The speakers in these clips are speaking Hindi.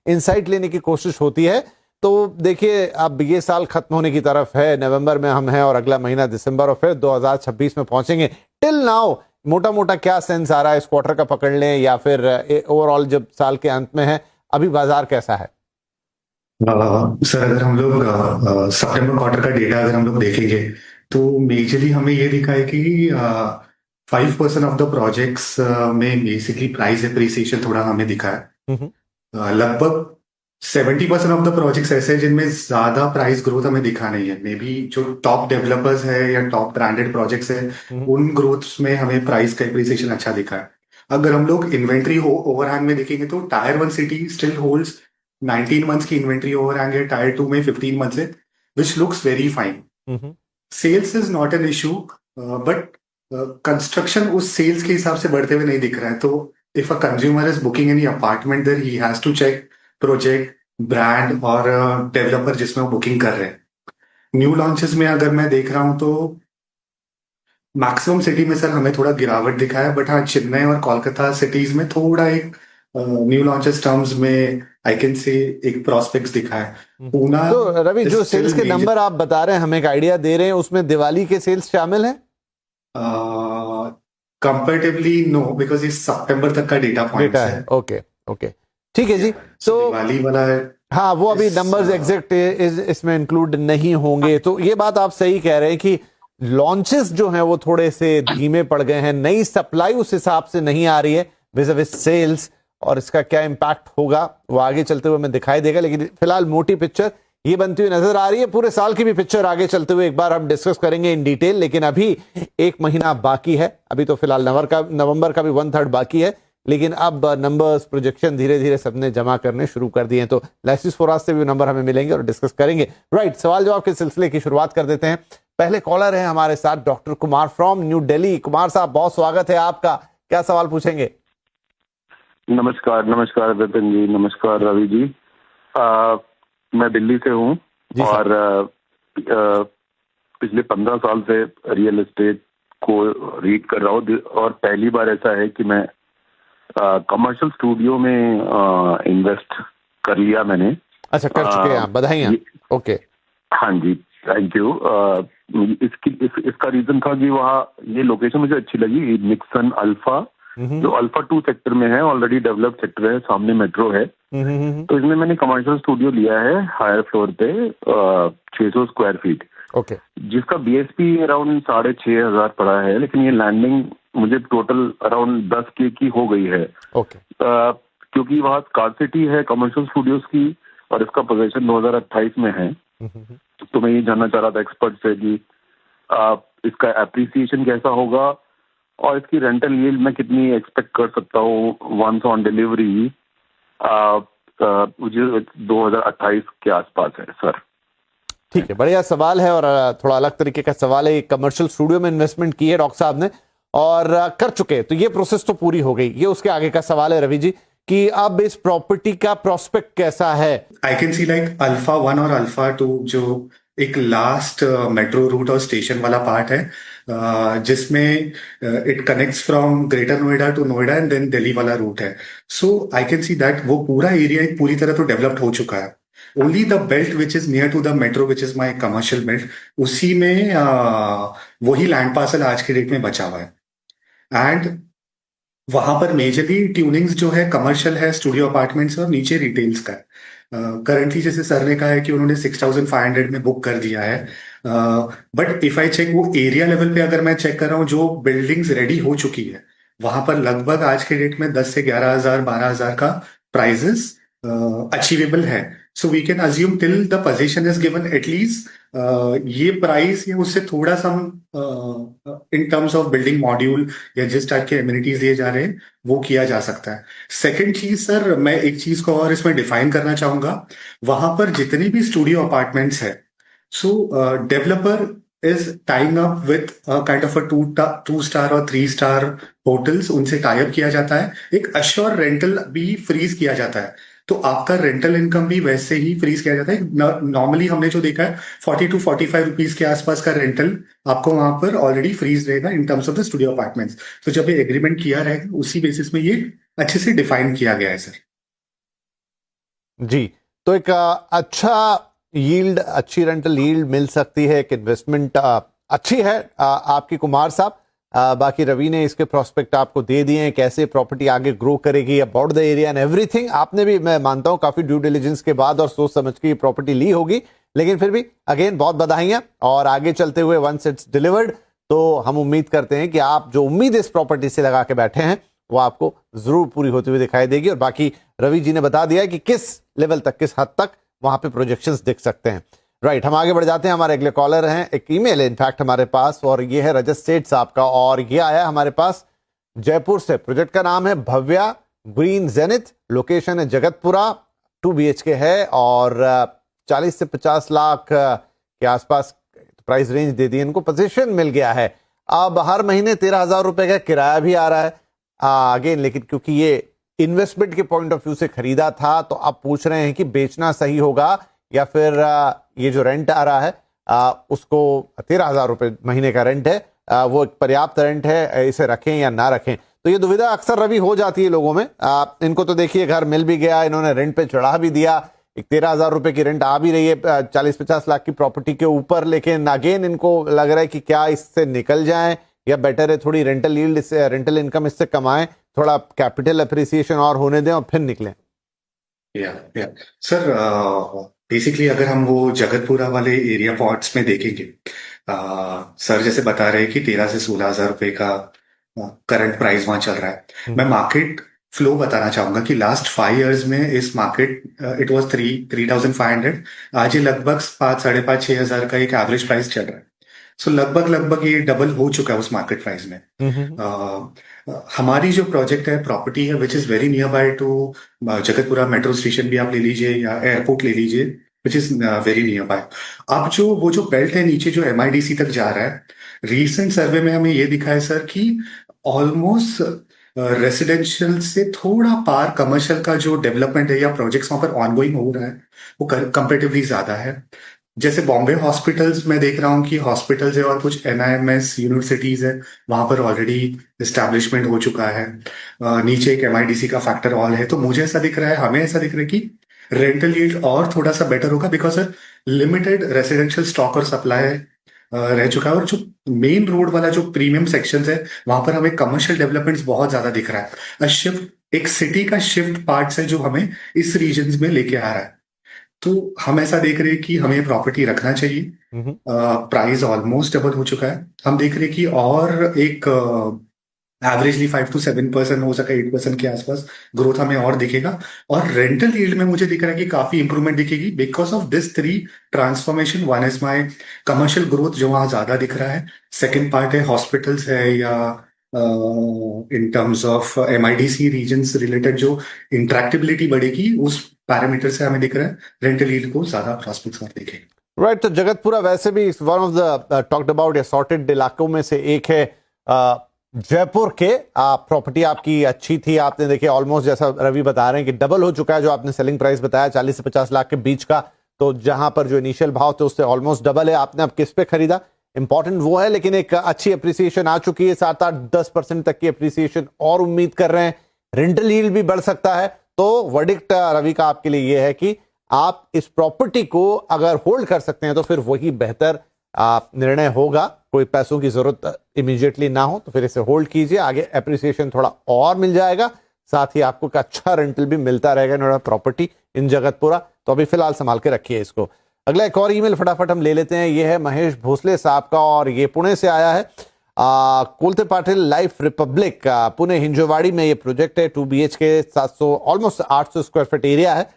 इंसाइट लेने की कोशिश होती है। तो देखिए, अब ये साल खत्म होने की तरफ है, नवंबर में हम हैं और अगला महीना दिसंबर और फिर 2026 में पहुंचेंगे। टिल नाउ मोटा मोटा क्या सेंस आ रहा है, इस क्वार्टर का पकड़ लें या फिर ओवरऑल जब साल के अंत में है, अभी बाजार कैसा है? सर, अगर हम लोग सितंबर क्वार्टर का डेटा अगर हम लोग देखेंगे तो मेजरली हमें ये दिखा है कि 5% ऑफ द प्रोजेक्ट्स में बेसिकली प्राइस एप्रिसिएशन थोड़ा हमें दिखा है। हम्म। लगभग 70% ऑफ द प्रोजेक्ट्स ऐसे हैं जिनमें ज्यादा प्राइस ग्रोथ हमें दिखा नहीं है। मे बी जो टॉप डेवलपर्स है या टॉप ब्रांडेड प्रोजेक्ट्स है, हम्म। उन ग्रोथ्स में हमें प्राइस का एप्रिसिएशन अच्छा दिखा है। अगर हम लोग इन्वेंट्री ओवरहैंग में देखेंगे तो tier 1 city still holds 19 months की इन्वेंट्री ओवरहैंग है, टायर 2 में 15 मंथ्स है, which looks very fine. Hmm. Sales is not an issue, but construction उस सेल्स के हिसाब से बढ़ते हुए नहीं दिख रहा है। तो if a consumer is booking any apartment, there he has to check project, brand और डेवलपर जिसमें वो बुकिंग कर रहे हैं। न्यू लॉन्चेस में अगर मैं देख रहा हूं तो मैक्सिमम सिटी में सर हमें थोड़ा गिरावट दिखा है, बट हाँ, चेन्नई और कोलकाता सिटीज में थोड़ा एक न्यू लॉन्चेस टर्म्स में आई कैन से एक प्रोस्पेक्ट्स दिखा है। पूना तो रवि, इज जो सेल्स स्टिल के मेजर। नंबर आप बता रहे हैं, हमें एक आइडिया दे रहे हैं, उसमें दिवाली के सेल्स शामिल हैं? कंपेरेटिवली नो, बिकॉज ये सितंबर तक का डेटा डेटा पॉइंट्स है। है, ओके ओके, ठीक है जी। सो तो दिवाली वाला हाँ, वो अभी इस नंबर्स एग्जैक्ट इसमें इंक्लूड नहीं होंगे। तो ये बात आप सही कह रहे हैं कि लॉन्चेस जो हैं वो थोड़े से धीमे पड़ गए हैं, नई सप्लाई उस हिसाब से नहीं आ रही है विज़ सेल्स, और इसका क्या इम्पैक्ट होगा वो आगे चलते हुए हमें दिखाई देगा। लेकिन फिलहाल मोटी पिक्चर ये बनती हुई नजर आ रही है। पूरे साल की भी पिक्चर आगे चलते हुए एक बार हम डिस्कस करेंगे इन डिटेल, लेकिन अभी एक महीना बाकी है। अभी तो फिलहाल नवंबर का भी 1/3 बाकी है, लेकिन अब नंबर्स प्रोजेक्शन धीरे धीरे सबने जमा करने शुरू कर दिए हैं। तो लाइसिस फोरास से भी नंबर हमें मिलेंगे और डिस्कस करेंगे। राइट, सवाल जवाब के सिलसिले की शुरुआत कर देते हैं। पहले कॉलर है हमारे साथ doctor Kumar from new Delhi. Kumar साहब, बहुत स्वागत है आपका। क्या सवाल पूछेंगे? नमस्कार, नमस्कार विपिन जी, नमस्कार रवि जी। मैं दिल्ली से हूँ और पिछले 15 साल से रियल एस्टेट को रीड कर रहा हूँ और पहली बार ऐसा है कि मैं कमर्शियल स्टूडियो में इन्वेस्ट कर लिया मैंने। अच्छा, कर चुके हैं आप, बधाइयाँ। ओके, हाँ जी, थैंक यू। इसका रीजन था कि वहाँ ये लोकेशन मुझे अच्छी लगी, निक्सन अल्फा, जो अल्फा 2 सेक्टर में है, ऑलरेडी डेवलप्ड सेक्टर है, सामने मेट्रो है। तो इसमें मैंने कमर्शियल स्टूडियो लिया है हायर फ्लोर पे, 600 स्क्वायर फीट, ओके, जिसका बीएसपी अराउंड 6,500 पड़ा है, लेकिन ये लैंडिंग मुझे टोटल अराउंड 10K की हो गई है। ओके, क्योंकि वहाँ स्कार्सिटी है कमर्शियल स्टूडियोज की और इसका पोजीशन 2028 में है। तो मैं ये जानना चाह रहा था एक्सपर्ट से कि इसका एप्रिसिएशन कैसा होगा और इसकी रेंटल यील्ड मैं कितनी एक्सपेक्ट कर सकता हूँ वंस ऑन डिलीवरी, मुझे 2028 के आसपास है सर। ठीक है, बढ़िया सवाल है और थोड़ा अलग तरीके का सवाल है। कमर्शियल स्टूडियो में इन्वेस्टमेंट की है डॉक्टर साहब ने और कर चुके, तो ये प्रोसेस तो पूरी हो गई। ये उसके आगे का सवाल है रवि जी कि अब इस प्रॉपर्टी का प्रोस्पेक्ट कैसा है? I can see like alpha 1 और अल्फा 2, जो एक लास्ट मेट्रो रूट और स्टेशन वाला पार्ट है, जिसमें it connects from greater Noida to Noida and then Delhi वाला रूट है। सो आई कैन सी दैट वो पूरा एरिया पूरी तरह तो डेवलप्ड हो चुका है। Only the belt which is near to the metro which is my commercial belt, उसी में वही लैंड पार्सल आज के डेट में बचा हुआ है। एंड वहां पर मेजरली ट्यूनिंग्स जो है कमर्शियल है, स्टूडियो अपार्टमेंट्स और नीचे रिटेल्स का है। करंटली जैसे सर ने कहा है कि उन्होंने 6,500 में बुक कर दिया है, बट इफ आई चेक वो एरिया लेवल पे, अगर मैं चेक कर रहा हूँ जो बिल्डिंग्स रेडी हो चुकी है, वहां पर लगभग आज के डेट में 10 से 11,000 12,000 का प्राइजेस अचीवेबल है। So we can assume till the position is given at least ये प्राइस या उससे थोड़ा सा in terms of building module या जिस टाइप के एमिनिटीज दिए जा रहे हैं वो किया जा सकता है। सेकंड चीज सर, मैं एक चीज को और इसमें डिफाइन करना चाहूंगा। वहां पर जितने भी स्टूडियो अपार्टमेंट्स है, so developer is tying up with kind of a 2 star और 3 स्टार होटल्स, उनसे टाई अप किया जाता है। एक अश्योर रेंटल भी फ्रीज किया जाता है, तो आपका रेंटल इनकम भी वैसे ही फ्रीज किया जाता है। नॉर्मली हमने जो देखा है 40 to 45 रुपीज के आसपास का रेंटल आपको वहां पर ऑलरेडी फ्रीज रहेगा इन terms of the studio apartments. तो जब ये एग्रीमेंट किया रहेगा उसी बेसिस में ये अच्छे से डिफाइन किया गया है सर। जी, तो एक अच्छा यील्ड, अच्छी रेंटल यील्ड मिल सकती है, एक इन्वेस्टमेंट अच्छी है आपकी कुमार साहब। बाकी रवि ने इसके प्रोस्पेक्ट आपको दे दिए हैं, कैसे प्रॉपर्टी आगे ग्रो करेगी about the area and everything. आपने भी, मैं मानता हूं, काफी ड्यू डिलिजेंस के बाद और सोच समझ के ये प्रॉपर्टी ली होगी, लेकिन फिर भी अगेन बहुत बधाइयां। और आगे चलते हुए वंस इट्स डिलीवर्ड तो हम उम्मीद करते हैं कि आप जो उम्मीद इस प्रॉपर्टी से लगा के बैठे हैं वो आपको जरूर पूरी होती हुई दिखाई देगी। और बाकी रवि जी ने बता दिया कि किस लेवल तक, किस हद तक वहां पे प्रोजेक्शंस दिख सकते हैं। राइट, हम आगे बढ़ जाते हैं। हमारे अगले कॉलर हैं, एक ईमेल है इनफैक्ट हमारे पास, और ये है रजत सेठ साहब का, और ये आया हमारे पास जयपुर से। प्रोजेक्ट का नाम है भव्या ग्रीन जेनिथ, लोकेशन है जगतपुरा, 2 BHK है और 40 से 50 लाख के आसपास प्राइस रेंज दे दी इनको। पोजीशन मिल गया है, अब हर महीने 13,000 रुपए का किराया भी आ रहा है अगेन, लेकिन क्योंकि ये इन्वेस्टमेंट के पॉइंट ऑफ व्यू से खरीदा था तो आप पूछ रहे हैं कि बेचना सही होगा या फिर ये जो रेंट आ रहा है उसको 13,000 रुपए महीने का रेंट है, वो एक पर्याप्त रेंट है, इसे रखें या ना रखें। तो ये दुविधा अक्सर रवि हो जाती है लोगों में। इनको तो देखिए घर मिल भी गया, इन्होंने रेंट पे चढ़ा भी दिया, एक 13,000 रुपए की रेंट आ भी रही है 40-50 लाख की प्रॉपर्टी के ऊपर, लेकिन अगेन इनको लग रहा है कि क्या इससे निकल जाएं या बेटर है थोड़ी रेंटल यील्ड, रेंटल इनकम इससे कमाएं, थोड़ा कैपिटल अप्रिसिएशन और होने दें और फिर निकलें। या सर, बेसिकली अगर हम वो जगतपुरा वाले एरिया पॉट्स में देखेंगे, सर जैसे बता रहे हैं कि 13 से 16,000 रुपए का करंट प्राइस वहां चल रहा है। मैं मार्केट फ्लो बताना चाहूंगा कि लास्ट 5 इयर्स में इस मार्केट इट वाज 3,500, आज ये लगभग 5,500-6,000 का एक एवरेज प्राइस चल रहा है। सो लगभग ये डबल हो चुका है उस मार्केट प्राइस में। हमारी जो प्रोजेक्ट है, प्रॉपर्टी है, which is very near by two Jagatpura metro station भी आप ले लीजिए या एयरपोर्ट ले लीजिए, which is very near by. अब वो जो बेल्ट है नीचे जो MIDC तक जा रहा है, रीसेंट सर्वे में हमें ये दिखा है सर कि ऑलमोस्ट रेसिडेंशियल से थोड़ा पार कमर्शियल का जो डेवलपमेंट है या प्रोजेक्ट्स वहां पर ऑनगोइंग हो रहा है वो कंपेरेटिवली ज्यादा है। जैसे बॉम्बे हॉस्पिटल्स में देख रहा हूँ कि हॉस्पिटल्स है और कुछ NIMS यूनिवर्सिटीज है, वहां पर ऑलरेडी इस्टेब्लिशमेंट हो चुका है। नीचे एक MIDC का फैक्टर हॉल है, तो मुझे ऐसा दिख रहा है, हमें ऐसा दिख रहा है कि रेंटल यील्ड और थोड़ा सा बेटर होगा, because sir limited residential stock और सप्लाई रह चुका है। और जो मेन रोड वाला जो प्रीमियम सेक्शंस है वहां पर हमें कमर्शियल डेवलपमेंट्स बहुत ज्यादा दिख रहा है। शिफ्ट एक सिटी का शिफ्ट पार्ट है जो हमें इस रीजन में लेके आ रहा है। तो हम ऐसा देख रहे हैं कि हमें प्रॉपर्टी रखना चाहिए। प्राइस ऑलमोस्ट डबल हो चुका है। हम देख रहे हैं कि और एक एवरेजली 5 to 7% हो सका, 8% के आसपास ग्रोथ हमें और दिखेगा। और रेंटल यील्ड में मुझे दिख रहा है कि काफी इंप्रूवमेंट दिखेगी because of this 3 transformation. One is my commercial growth जो वहां ज्यादा दिख रहा है, सेकेंड पार्ट है हॉस्पिटल्स है या in terms of MIDC regions related जो इंट्रैक्टिबिलिटी बढ़ेगी, उस पैरामीटर से हमें दिख रहा है रेंटल यील्ड को ज्यादा प्रॉस्पेक्ट्स और देखेंगे। राइट, तो जगतपुरा वैसे भी one of the talked about या सॉर्टेड इलाकों में से एक है। जयपुर के प्रॉपर्टी आपकी अच्छी थी, आपने देखिए ऑलमोस्ट जैसा रवि बता रहे हैं कि डबल हो चुका है जो आपने सेलिंग प्राइस बताया 40 से 50 लाख के बीच का, तो जहां पर जो इनिशियल भाव थे उससे ऑलमोस्ट डबल है। आपने अब किस पे खरीदा, इंपॉर्टेंट वो है, लेकिन एक अच्छी अप्रिसिएशन आ चुकी है, 7-8-10% तक की अप्रिसिएशन और उम्मीद कर रहे हैं। रेंटल यील्ड भी बढ़ सकता है। तो वर्डिक्ट रवि का आपके लिए यह है कि आप इस प्रॉपर्टी को अगर होल्ड कर सकते हैं तो फिर वही बेहतर निर्णय होगा। कोई पैसों की जरूरत इमीडिएटली ना हो तो फिर इसे होल्ड कीजिए, आगे एप्रिसिएशन थोड़ा और मिल जाएगा, साथ ही आपको एक अच्छा रेंटल भी मिलता रहेगा प्रॉपर्टी इन जगतपुरा। तो अभी फिलहाल संभाल के रखिए इसको। अगला एक और ईमेल फटाफट हम ले लेते हैं। ये है महेश भोसले साहब का और ये पुणे से आया है। कोलते पाटिल लाइफ रिपब्लिक पुणे हिंजवाड़ी में ये प्रोजेक्ट है। 2 BHK 700 almost 800 square feet area है।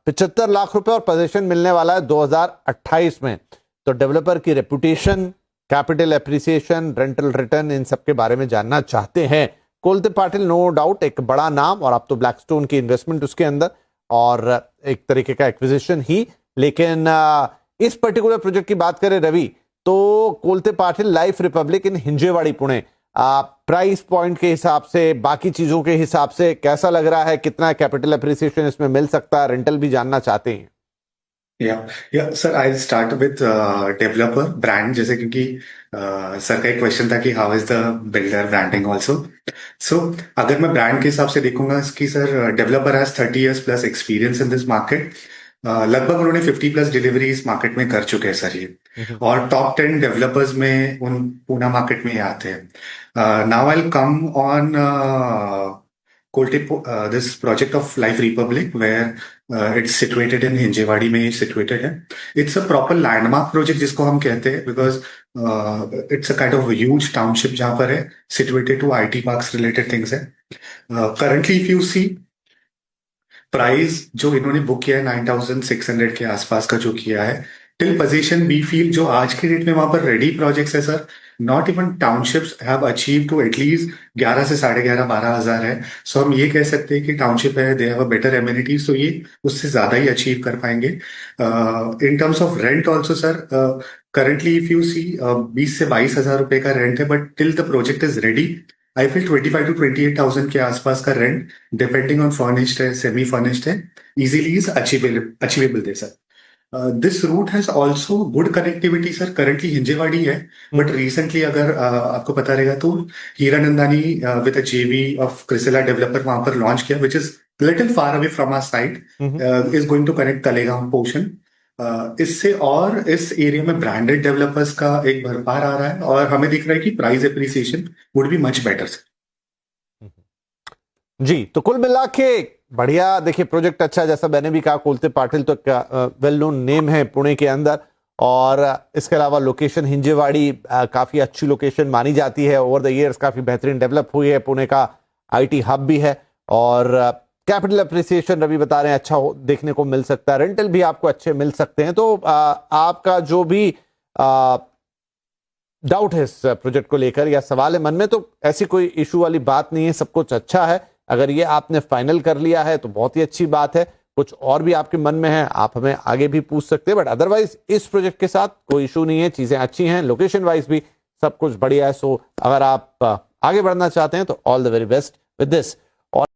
75 लाख रुपए और पोजीशन मिलने वाला है 2028 में। तो डेवलपर की reputation, capital appreciation, rental return, इन सब के बारे में जानना चाहते हैं। कोलते पाटिल नो डाउट एक बड़ा नाम, और अब तो ब्लैकस्टोन की इन्वेस्टमेंट उसके अंदर और एक तरीके का एक्विजिशन ही। लेकिन इस पर्टिकुलर प्रोजेक्ट की बात करें रवि, तो कोलते पाटिल लाइफ रिपब्लिक इन हिंजेवाड़ी पुणे, प्राइस पॉइंट के हिसाब से, बाकी चीजों के हिसाब से कैसा लग रहा है, कितना कैपिटल एप्रिसिएशन इसमें मिल सकता है, रेंटल भी जानना चाहते हैं। या sir I start with developer brand, जैसे क्योंकि सर का एक क्वेश्चन था कि how is the builder branding also. So अगर मैं ब्रांड के हिसाब से देखूंगा कि sir developer has 30 years plus experience in this market. लगभग उन्होंने 50+ डिलीवरीज मार्केट में कर चुके हैं सर ये, और टॉप 10 डेवलपर्स में उन पूना मार्केट में ये आते हैं। Now I come on this project of Life Republic, where it's situated in Hinjewadi में situated है। It's a proper landmark project जिसको हम कहते हैं, because it's a kind of a huge township जहाँ पर है, situated to IT parks related things है। Currently if you see price जो इन्होंने बुक किया है 9,600 के आसपास का जो किया है, टिल पोजीशन वी फील जो आज की डेट में वहां पर रेडी प्रोजेक्ट्स है sir, not even townships have achieve to at least 11 से 11,500 12,000 है। सो हम ये कह सकते हैं कि टाउनशिप है, they have a better amenities, तो ये उससे ज्यादा ही अचीव कर पाएंगे। In terms of rent also sir, currently if you see 20 से 22,000 रुपए का रेंट है, but till the project is ready I feel 25 to 28,000 के आसपास का रेंट, डिपेंडिंग ऑन फर्निश्ड है, सेमी फर्निश्ड है, easily is achievable they sir. This route has also good connectivity sir. Currently Hinjewadi है, बट रिसेंटली अगर आपको पता रहेगा तो हीरानंदानी विद अ जेवी ऑफ क्रिसिला डेवलपर वहां पर लॉन्च किया, which is little far away from our side, is going to connect Talegaon portion. इससे और इस एरिया में ब्रांडेड डेवलपर्स का एक भरपार आ रहा है, और हमें दिख रहा है कि price appreciation would be much better. जी, तो कुल मिला के बढ़िया देखिए प्रोजेक्ट अच्छा, जैसा मैंने भी कहा कोलते पाटिल तो वेल नोन नेम है पुणे के अंदर, और इसके अलावा लोकेशन हिंजेवाड़ी काफी अच्छी लोकेशन मानी जाती है, ओवर द इयर्स काफी बेहतरीन डेवलप हुई है, पुणे का आईटी हब भी है, और कैपिटल अप्रिसिएशन रवि बता रहे हैं अच्छा देखने को मिल सकता है, रेंटल भी आपको अच्छे मिल सकते हैं। तो आपका जो भी डाउट है इस प्रोजेक्ट को लेकर या सवाल है मन में, तो ऐसी कोई इशू वाली बात नहीं है, सब कुछ अच्छा है। अगर ये आपने फाइनल कर लिया है तो बहुत ही अच्छी बात है, कुछ और भी आपके मन में है आप हमें आगे भी पूछ सकते हैं, बट अदरवाइज इस प्रोजेक्ट के साथ कोई इशू नहीं है, चीजें अच्छी हैं, लोकेशन वाइज भी सब कुछ बढ़िया है। सो अगर आप आगे बढ़ना चाहते हैं तो all the very best with this.